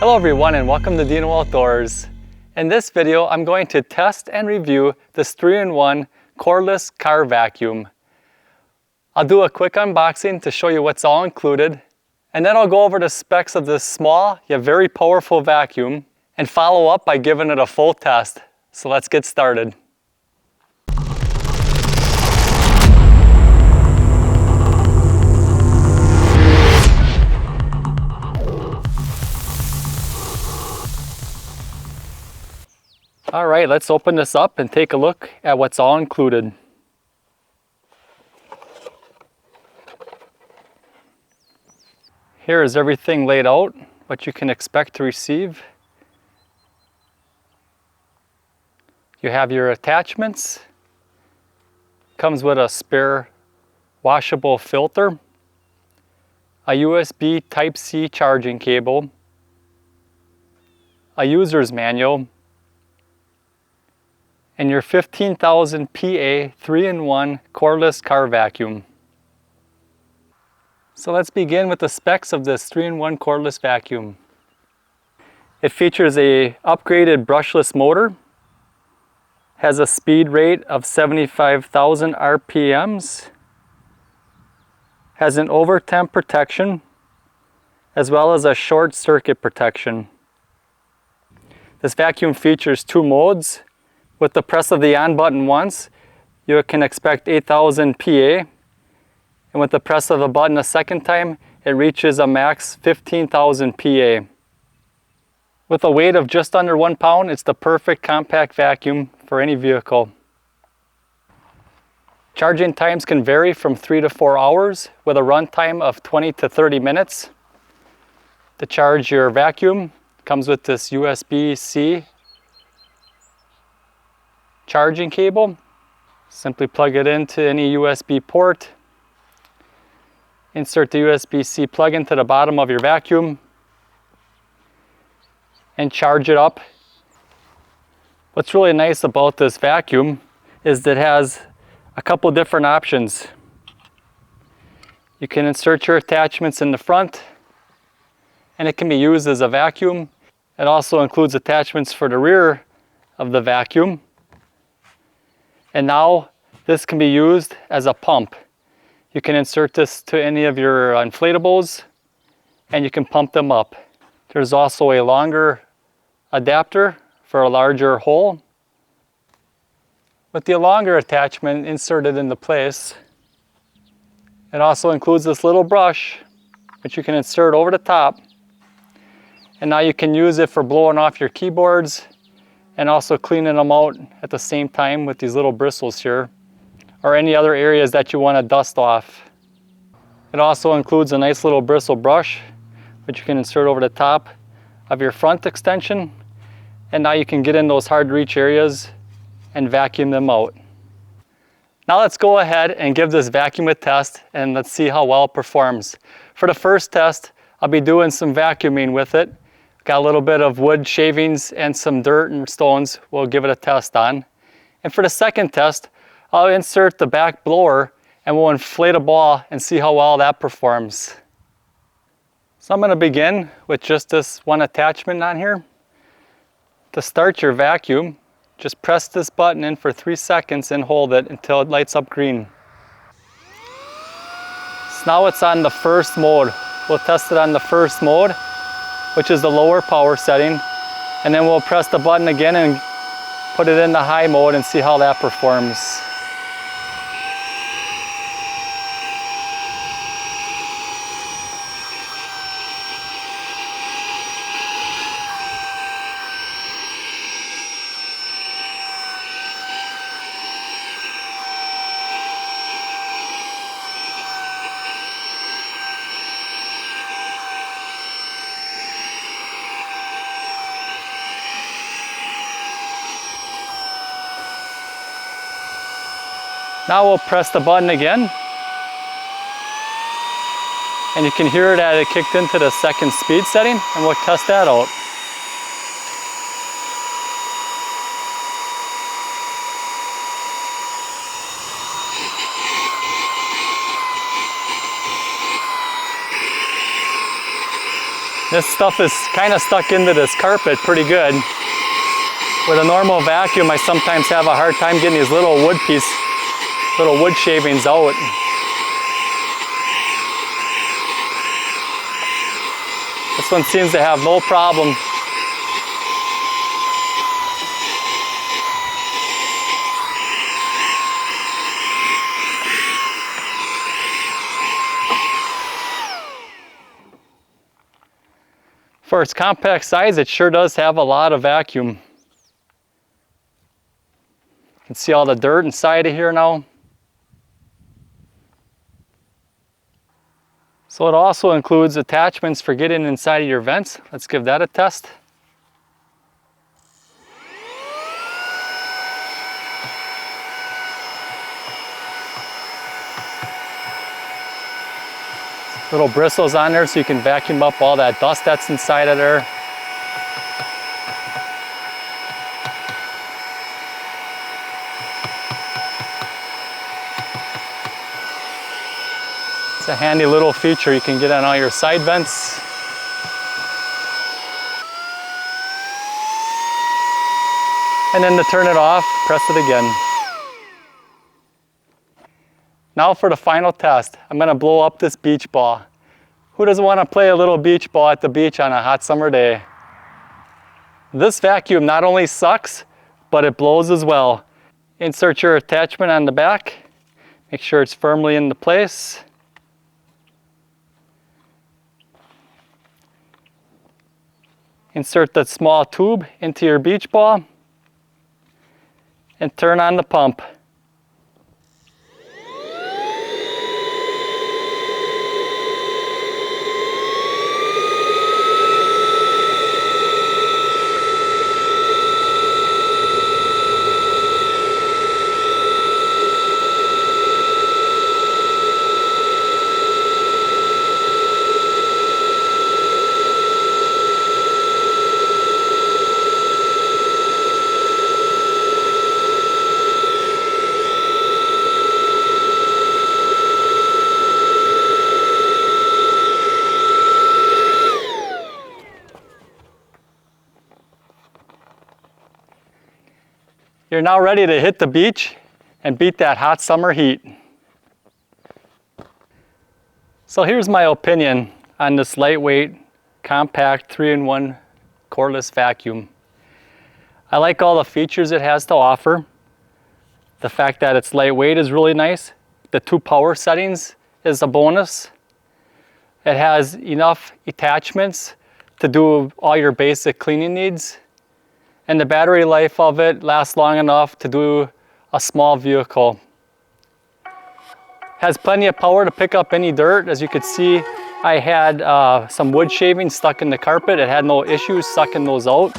Hello everyone and welcome to Deano Outdoors. In this video I'm going to test and review this 3-in-1 cordless car vacuum. I'll do a quick unboxing to show you what's all included, and then I'll go over the specs of this small yet very powerful vacuum and follow up by giving it a full test. So let's get started. Alright, let's open this up and take a look at what's all included. Here is everything laid out, what you can expect to receive. You have your attachments. Comes with a spare washable filter, a USB Type-C charging cable, a user's manual, and your 15,000 PA 3-in-1 cordless car vacuum. So let's begin with the specs of this 3-in-1 cordless vacuum. It features a upgraded brushless motor, has a speed rate of 75,000 RPMs, has an overtemp protection, as well as a short circuit protection. This vacuum features 2 modes. With the press of the on button once, you can expect 8,000 PA, and with the press of the button a second time, it reaches a max 15,000 PA. With a weight of just under 1 pound, it's the perfect compact vacuum for any vehicle. Charging times can vary from 3 to 4 hours with a run time of 20 to 30 minutes. To charge your vacuum, comes with this USB-C charging cable. Simply plug it into any USB port. Insert the USB-C plug into the bottom of your vacuum and charge it up. What's really nice about this vacuum is that it has a couple different options. You can insert your attachments in the front and it can be used as a vacuum. It also includes attachments for the rear of the vacuum. And now this can be used as a pump. You can insert this to any of your inflatables and you can pump them up. There's also a longer adapter for a larger hole. With the longer attachment inserted into place, it also includes this little brush which you can insert over the top. And now you can use it for blowing off your keyboards and also cleaning them out at the same time with these little bristles here, or any other areas that you want to dust off. It also includes a nice little bristle brush which you can insert over the top of your front extension, and now you can get in those hard to reach areas and vacuum them out. Now let's go ahead and give this vacuum a test and let's see how well it performs. For the first test, I'll be doing some vacuuming with it. Got a little bit of wood shavings and some dirt and stones we'll give it a test on. And for the second test, I'll insert the back blower and we'll inflate a ball and see how well that performs. So I'm going to begin with just this one attachment on here. To start your vacuum, just press this button in for 3 seconds and hold it until it lights up green. So now it's on the first mode. We'll test it on the first mode, which is the lower power setting, and then we'll press the button again and put it in the high mode and see how that performs. Now we'll press the button again, and you can hear that it kicked into the second speed setting, and we'll test that out. This stuff is kind of stuck into this carpet pretty good. With a normal vacuum, I sometimes have a hard time getting these little wood shavings out. This one seems to have no problem. For its compact size, it sure does have a lot of vacuum. You can see all the dirt inside of here now. So it also includes attachments for getting inside of your vents. Let's give that a test. Little bristles on there so you can vacuum up all that dust that's inside of there. It's a handy little feature you can get on all your side vents. And then to turn it off, press it again. Now for the final test, I'm going to blow up this beach ball. Who doesn't want to play a little beach ball at the beach on a hot summer day? This vacuum not only sucks, but it blows as well. Insert your attachment on the back. Make sure it's firmly into place. Insert that small tube into your beach ball and turn on the pump. You're now ready to hit the beach and beat that hot summer heat. So here's my opinion on this lightweight, compact 3-in-1 cordless vacuum. I like all the features it has to offer. The fact that it's lightweight is really nice. The 2 power settings is a bonus. It has enough attachments to do all your basic cleaning needs. And the battery life of it lasts long enough to do a small vehicle. Has plenty of power to pick up any dirt. As you could see, I had some wood shavings stuck in the carpet. It had no issues sucking those out.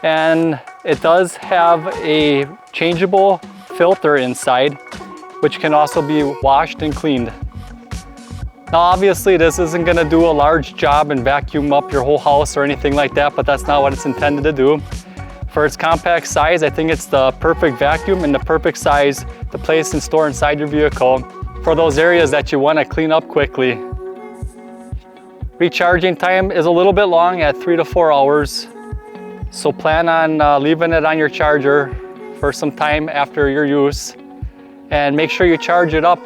And it does have a changeable filter inside, which can also be washed and cleaned. Now obviously this isn't going to do a large job and vacuum up your whole house or anything like that, but that's not what it's intended to do. For its compact size, I think it's the perfect vacuum and the perfect size to place and store inside your vehicle for those areas that you want to clean up quickly. Recharging time is a little bit long at 3 to 4 hours, so plan on leaving it on your charger for some time after your use, and make sure you charge it up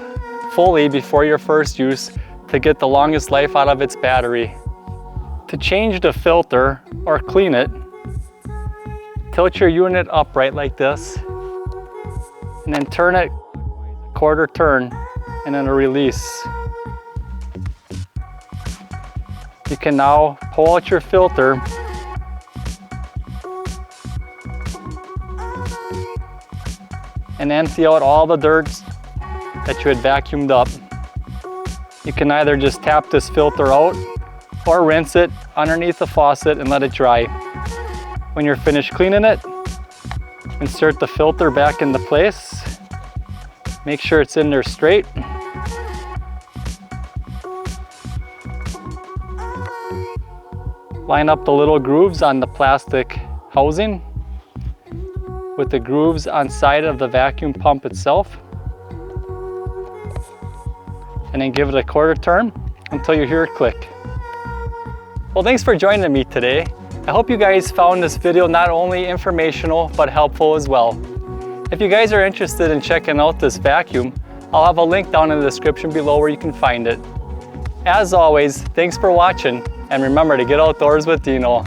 fully before your first use to get the longest life out of its battery. To change the filter or clean it, tilt your unit upright like this, and then turn it quarter turn and then a release. You can now pull out your filter and empty out all the dirt that you had vacuumed up. You can either just tap this filter out or rinse it underneath the faucet and let it dry. When you're finished cleaning it, insert the filter back into place. Make sure it's in there straight. Line up the little grooves on the plastic housing with the grooves on side of the vacuum pump itself. And then give it a quarter turn until you hear it click. Well, thanks for joining me today. I hope you guys found this video not only informational, but helpful as well. If you guys are interested in checking out this vacuum, I'll have a link down in the description below where you can find it. As always, thanks for watching, and remember to get outdoors with Deano.